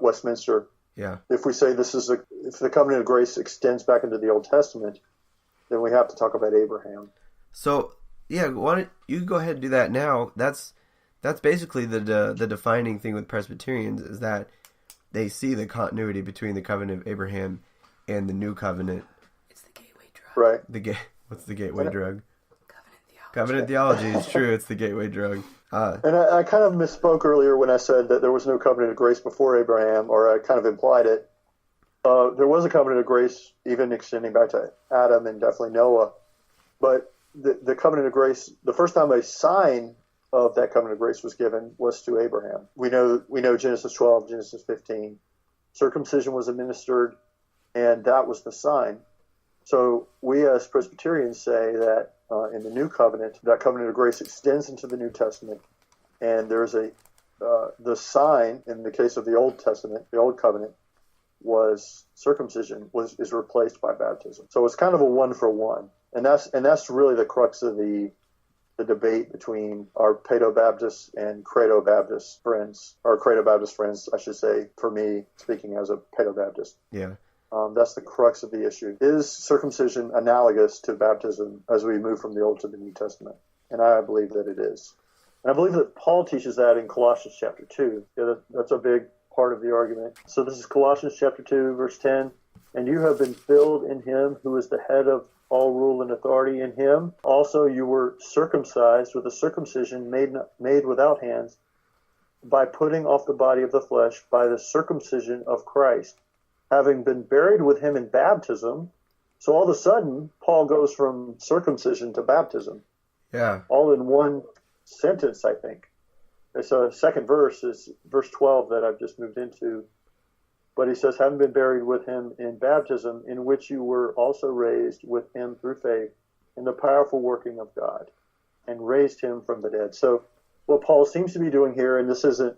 Westminster. Yeah. If we say if the covenant of grace extends back into the Old Testament, then we have to talk about Abraham. So, yeah, why don't you go ahead and do that now? That's basically the defining thing with Presbyterians, is that they see the continuity between the covenant of Abraham and the new covenant. It's the gateway drug. Right. What's the gateway drug? Covenant theology. Covenant theology. It's true. It's the gateway drug. And I kind of misspoke earlier when I said that there was no covenant of grace before Abraham, or I kind of implied it. There was a covenant of grace even extending back to Adam and definitely Noah. But the covenant of grace, the first time a sign of that covenant of grace was given was to Abraham. We know Genesis 12, Genesis 15. Circumcision was administered, and that was the sign. So we as Presbyterians say that in the new covenant, that covenant of grace extends into the New Testament, and there's the sign in the case of the Old Testament, the Old Covenant, was circumcision is replaced by baptism. So it's kind of a one for one, and that's really the crux of the debate between our Paedobaptist and Credobaptist friends, or Credobaptist friends, I should say, for me, speaking as a Paedobaptist. Yeah. That's the crux of the issue. Is circumcision analogous to baptism as we move from the Old to the New Testament? And I believe that it is. And I believe that Paul teaches that in Colossians chapter 2. Yeah, that's a big part of the argument. So this is Colossians chapter 2, verse 10. And you have been filled in him who is the head of all rule and authority. In him also you were circumcised with a circumcision made without hands, by putting off the body of the flesh by the circumcision of Christ, having been buried with him in baptism. So all of a sudden, Paul goes from circumcision to baptism. Yeah. All in one sentence, I think. So the second verse is verse 12 that I've just moved into. But he says, having been buried with him in baptism, in which you were also raised with him through faith in the powerful working of God, and raised him from the dead. So what Paul seems to be doing here, and this isn't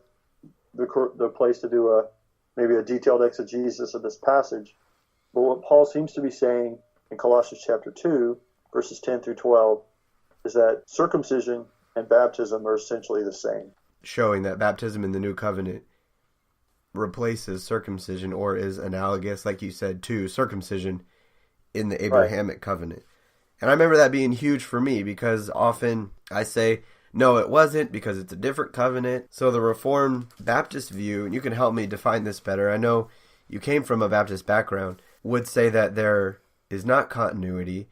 the place to do maybe a detailed exegesis of this passage, but what Paul seems to be saying in Colossians chapter 2, verses 10 through 12, is that circumcision and baptism are essentially the same. Showing that baptism in the new covenant replaces circumcision, or is analogous, like you said, to circumcision in the Abrahamic covenant. And I remember that being huge for me, because often I say, no, it wasn't, because it's a different covenant. So the Reformed Baptist view, and you can help me define this better, I know you came from a Baptist background, would say that there is not continuity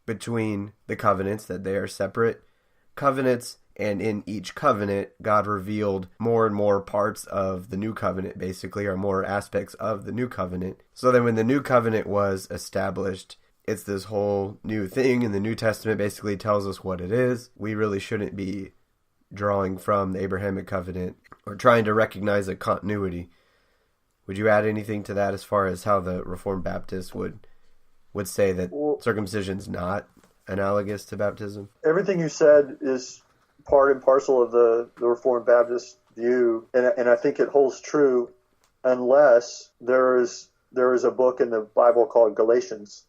between the covenants, that they are separate covenants, and in each covenant, God revealed more and more parts of the new covenant, basically, or more aspects of the new covenant. So then when the new covenant was established, it's this whole new thing, and the New Testament basically tells us what it is. We really shouldn't be drawing from the Abrahamic covenant or trying to recognize a continuity. Would you add anything to that as far as how the Reformed Baptists would say that circumcision's not analogous to baptism? Everything you said is part and parcel of the Reformed Baptist view, and I think it holds true unless there is a book in the Bible called Galatians.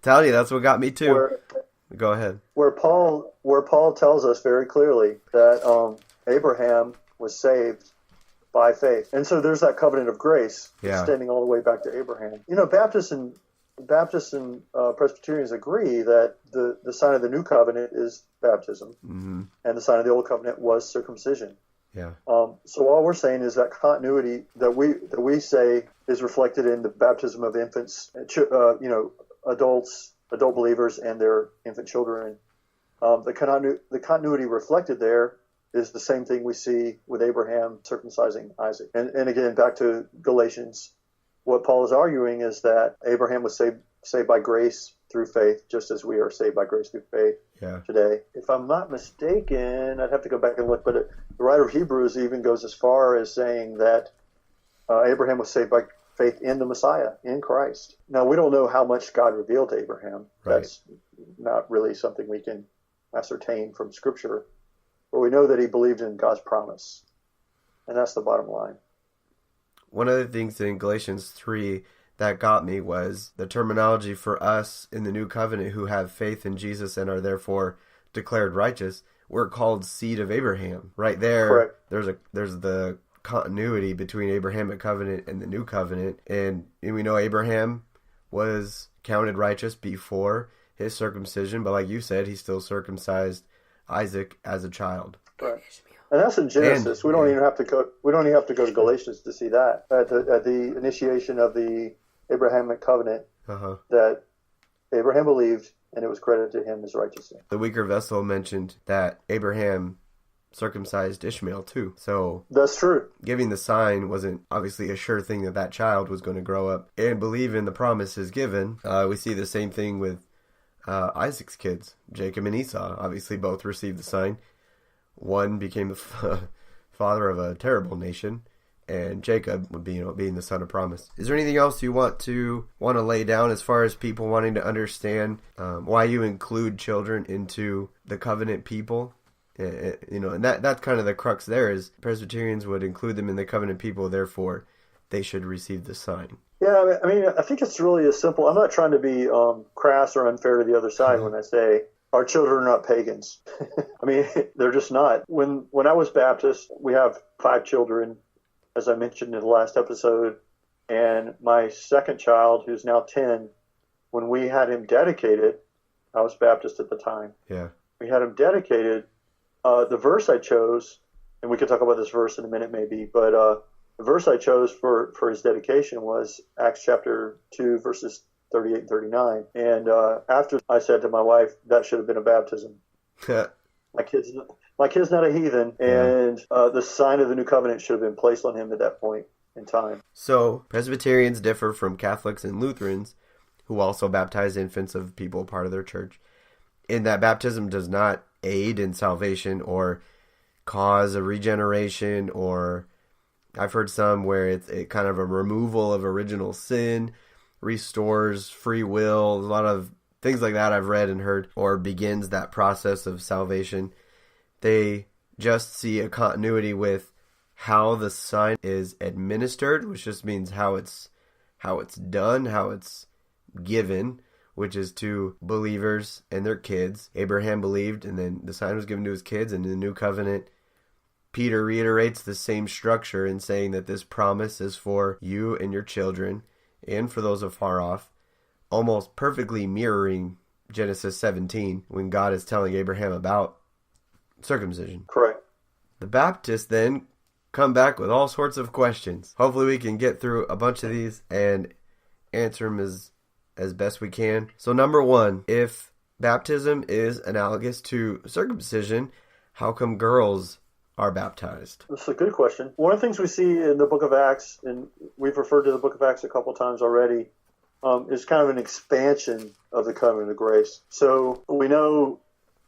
Tell you, that's what got me too. Go ahead. Where Paul tells us very clearly that Abraham was saved by faith, and so there's that covenant of grace extending all the way back to Abraham. You know, Baptists and Presbyterians agree that the sign of the new covenant is baptism, and the sign of the old covenant was circumcision. Yeah. So all we're saying is that continuity that we say is reflected in the baptism of infants, adults, adult believers, and their infant children. The continuity reflected there is the same thing we see with Abraham circumcising Isaac. And again, back to Galatians, what Paul is arguing is that Abraham was saved by grace through faith, just as we are saved by grace through faith today. If I'm not mistaken, I'd have to go back and look, but the writer of Hebrews even goes as far as saying that Abraham was saved by faith in the Messiah, in Christ. Now, we don't know how much God revealed to Abraham. Right. That's not really something we can ascertain from Scripture. But we know that he believed in God's promise. And that's the bottom line. One of the things in Galatians 3 that got me was the terminology for us in the new covenant who have faith in Jesus and are therefore declared righteous. We're called seed of Abraham. Right there, correct. There's the continuity between Abrahamic covenant and the new covenant. And we know Abraham was counted righteous before his circumcision, but like you said, he still circumcised Isaac as a child. Right. And that's in Genesis. We don't even have to go. We don't even have to go to Galatians to see that at the initiation of the Abrahamic covenant, that Abraham believed, and it was credited to him as righteousness. The weaker vessel mentioned that Abraham circumcised Ishmael too. So that's true. Giving the sign wasn't obviously a sure thing that child was going to grow up and believe in the promises given. We see the same thing with Isaac's kids, Jacob and Esau. Obviously, both received the sign. One became the father of a terrible nation, and Jacob would be, being the son of promise. Is there anything else you want to lay down as far as people wanting to understand why you include children into the covenant people? And that's kind of the crux there, is Presbyterians would include them in the covenant people, therefore they should receive the sign. Yeah, I mean, I think it's really as simple. I'm not trying to be crass or unfair to the other side when I say our children are not pagans. I mean, they're just not. When I was Baptist, we have 5 children, as I mentioned in the last episode, and my second child, who's now 10, when we had him dedicated, I was Baptist at the time. Yeah, we had him dedicated. The verse I chose, and we could talk about this verse in a minute maybe, but the verse I chose for his dedication was Acts chapter 2, verses 38 and 39. And after I said to my wife, that should have been a baptism. My kid's not a heathen, and the sign of the new covenant should have been placed on him at that point in time. So Presbyterians differ from Catholics and Lutherans, who also baptize infants of people part of their church, in that baptism does not aid in salvation or cause a regeneration, or I've heard some where it's kind of a removal of original sin, restores free will, a lot of things like that I've read and heard, or begins that process of salvation. They just see a continuity with how the sign is administered, which just means how it's done, how it's given, which is to believers and their kids. Abraham believed, and then the sign was given to his kids. And in the new covenant, Peter reiterates the same structure in saying that this promise is for you and your children and for those afar off, almost perfectly mirroring Genesis 17 when God is telling Abraham about circumcision. Correct. The Baptists then come back with all sorts of questions. Hopefully we can get through a bunch of these and answer them as best we can. So number 1, if baptism is analogous to circumcision, how come girls are baptized? That's a good question. One of the things we see in the book of Acts, and we've referred to the book of Acts a couple times already, is kind of an expansion of the covenant of grace. So we know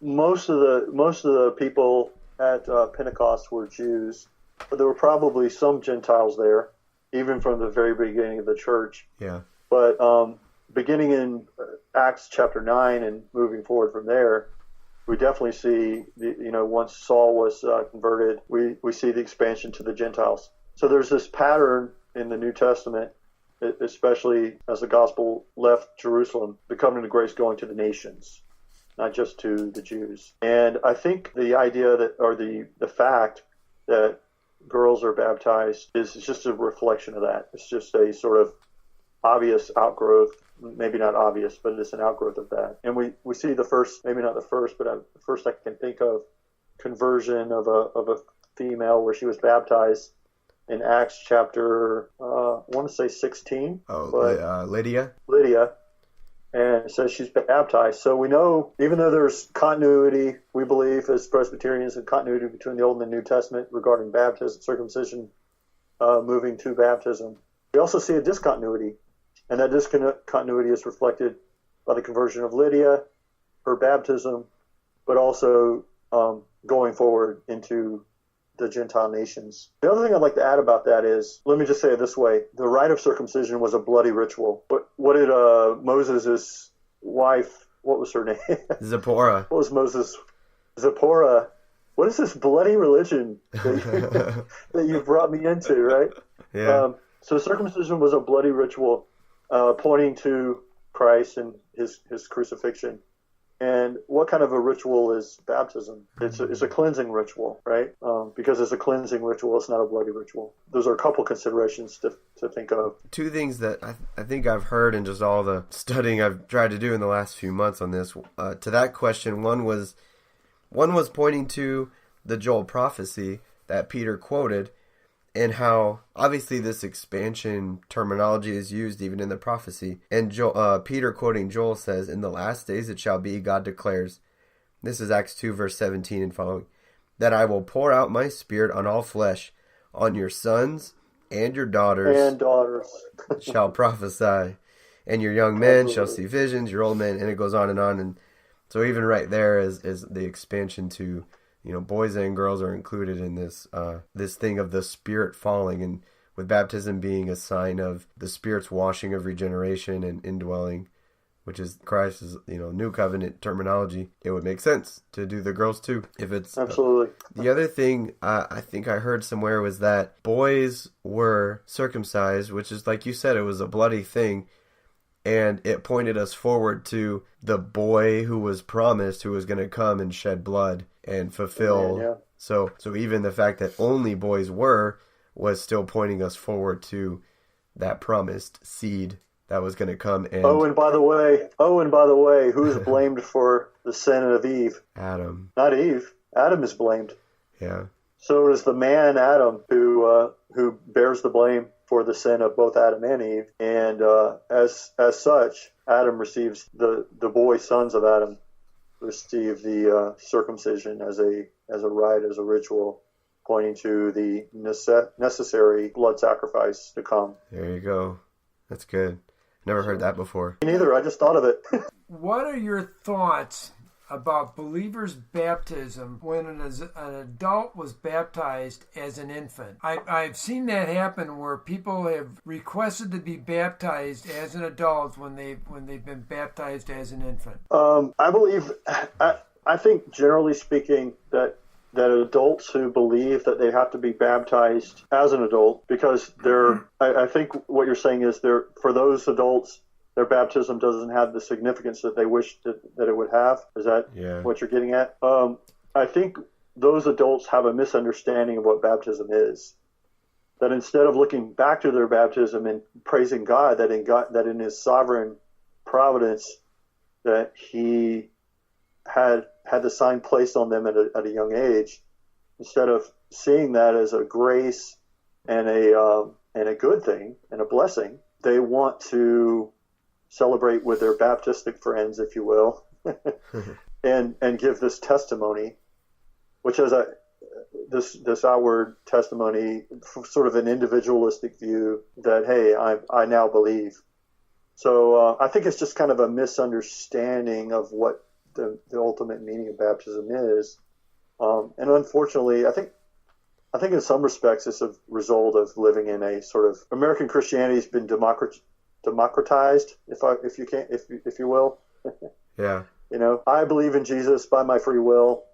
most of the people at Pentecost were Jews, but there were probably some Gentiles there, even from the very beginning of the church. Yeah. But beginning in Acts chapter 9 and moving forward from there, we definitely see, once Saul was converted, we see the expansion to the Gentiles. So there's this pattern in the New Testament, especially as the gospel left Jerusalem, the covenant of grace going to the nations, not just to the Jews. And I think the idea the fact that girls are baptized is just a reflection of that. It's just a sort of obvious outgrowth, maybe not obvious, but it's an outgrowth of that. And we see the first, maybe not the first, but the first I can think of, conversion of a female where she was baptized in Acts chapter, I want to say 16. Lydia. Lydia. And it says she's baptized. So we know, even though there's continuity, we believe as Presbyterians, and continuity between the Old and the New Testament regarding baptism, circumcision, moving to baptism, we also see a discontinuity. And that discontinuity is reflected by the conversion of Lydia, her baptism, but also going forward into the Gentile nations. The other thing I'd like to add about that is, let me just say it this way, the rite of circumcision was a bloody ritual. What did Moses' wife, what was her name? Zipporah. What was Moses? Zipporah. What is this bloody religion that you brought me into, right? Yeah. So circumcision was a bloody ritual pointing to Christ and his crucifixion. And what kind of a ritual is baptism? It's a cleansing ritual, right? Because it's a cleansing ritual, it's not a bloody ritual. Those are a couple considerations to think of. Two things that I think I've heard in just all the studying I've tried to do in the last few months on this. To that question, one was pointing to the Joel prophecy that Peter quoted, and how obviously this expansion terminology is used even in the prophecy. And Peter quoting Joel says, "In the last days it shall be, God declares," this is Acts 2 verse 17 and following, "that I will pour out my spirit on all flesh, on your sons and your daughters shall prophesy, and your young men shall see visions, your old men," and it goes on. And so even right there is the expansion to, boys and girls are included in this this thing of the Spirit falling, and with baptism being a sign of the Spirit's washing of regeneration and indwelling, which is Christ's new covenant terminology. It would make sense to do the girls too, if it's absolutely. The other thing I think I heard somewhere was that boys were circumcised, which is, like you said, it was a bloody thing. And it pointed us forward to the boy who was promised, who was going to come and shed blood and fulfill. Yeah. So even the fact that only boys was still pointing us forward to that promised seed that was going to come. And and by the way, who's blamed for the sin of Eve? Adam. Not Eve. Adam is blamed. Yeah. So it is the man Adam who bears the blame for the sin of both Adam and Eve, and as such, Adam receives the boy sons of Adam receive the circumcision as a rite, as a ritual, pointing to the necessary blood sacrifice to come. There you go. That's good. Never heard that before. Me neither. I just thought of it. What are your thoughts about believers' baptism when an adult was baptized as an infant? I've seen that happen where people have requested to be baptized as an adult when they've been baptized as an infant. I think generally speaking that adults who believe that they have to be baptized as an adult, because I think what you're saying is for those adults, their baptism doesn't have the significance that they wish that it would have. Is that what you're getting at? I think those adults have a misunderstanding of what baptism is. That instead of looking back to their baptism and praising God, that in His sovereign providence, that He had the sign placed on them at a young age, instead of seeing that as a grace and a good thing and a blessing, they want to celebrate with their Baptistic friends, if you will, and give this testimony, which is this outward testimony, sort of an individualistic view that, hey, I now believe. So I think it's just kind of a misunderstanding of what the ultimate meaning of baptism is, and unfortunately, I think in some respects it's a result of living in a sort of American Christianity has been democratized, if you will. Yeah. I believe in Jesus by my free will,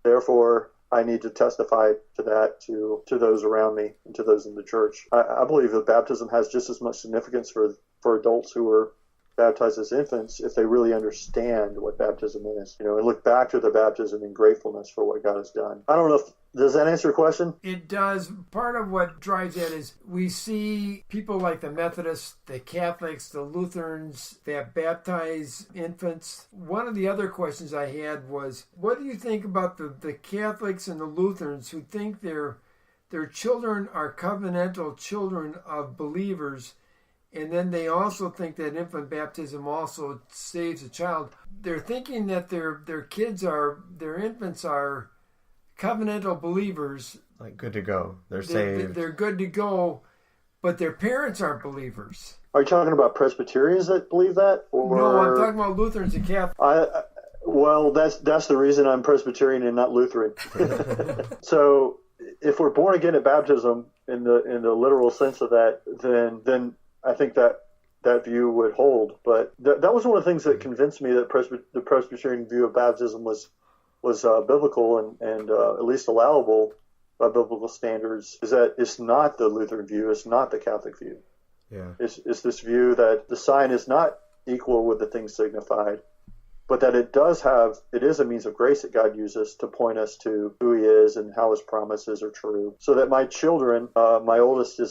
therefore I need to testify to that to those around me and to those in the church. I believe that baptism has just as much significance for adults who are baptized as infants if they really understand what baptism is, and look back to their baptism in gratefulness for what God has done. I don't know does that answer your question? It does. Part of what drives that is we see people like the Methodists, the Catholics, the Lutherans that baptize infants. One of the other questions I had was, what do you think about the Catholics and the Lutherans who think their children are covenantal children of believers, and then they also think that infant baptism also saves a child? They're thinking that their infants are covenantal believers. Like good to go. They're saved. They're good to go, but their parents aren't believers. Are you talking about Presbyterians that believe that? Or... No, I'm talking about Lutherans and Catholics. Well, that's the reason I'm Presbyterian and not Lutheran. So if we're born again at baptism in the literal sense of that, then I think that view would hold. But that was one of the things that convinced me that the Presbyterian view of baptism was biblical and at least allowable by biblical standards, is that it's not the Lutheran view, it's not the Catholic view. Yeah. It's this view that the sign is not equal with the thing signified, but that it is a means of grace that God uses to point us to who he is and how his promises are true. So that my children, my oldest is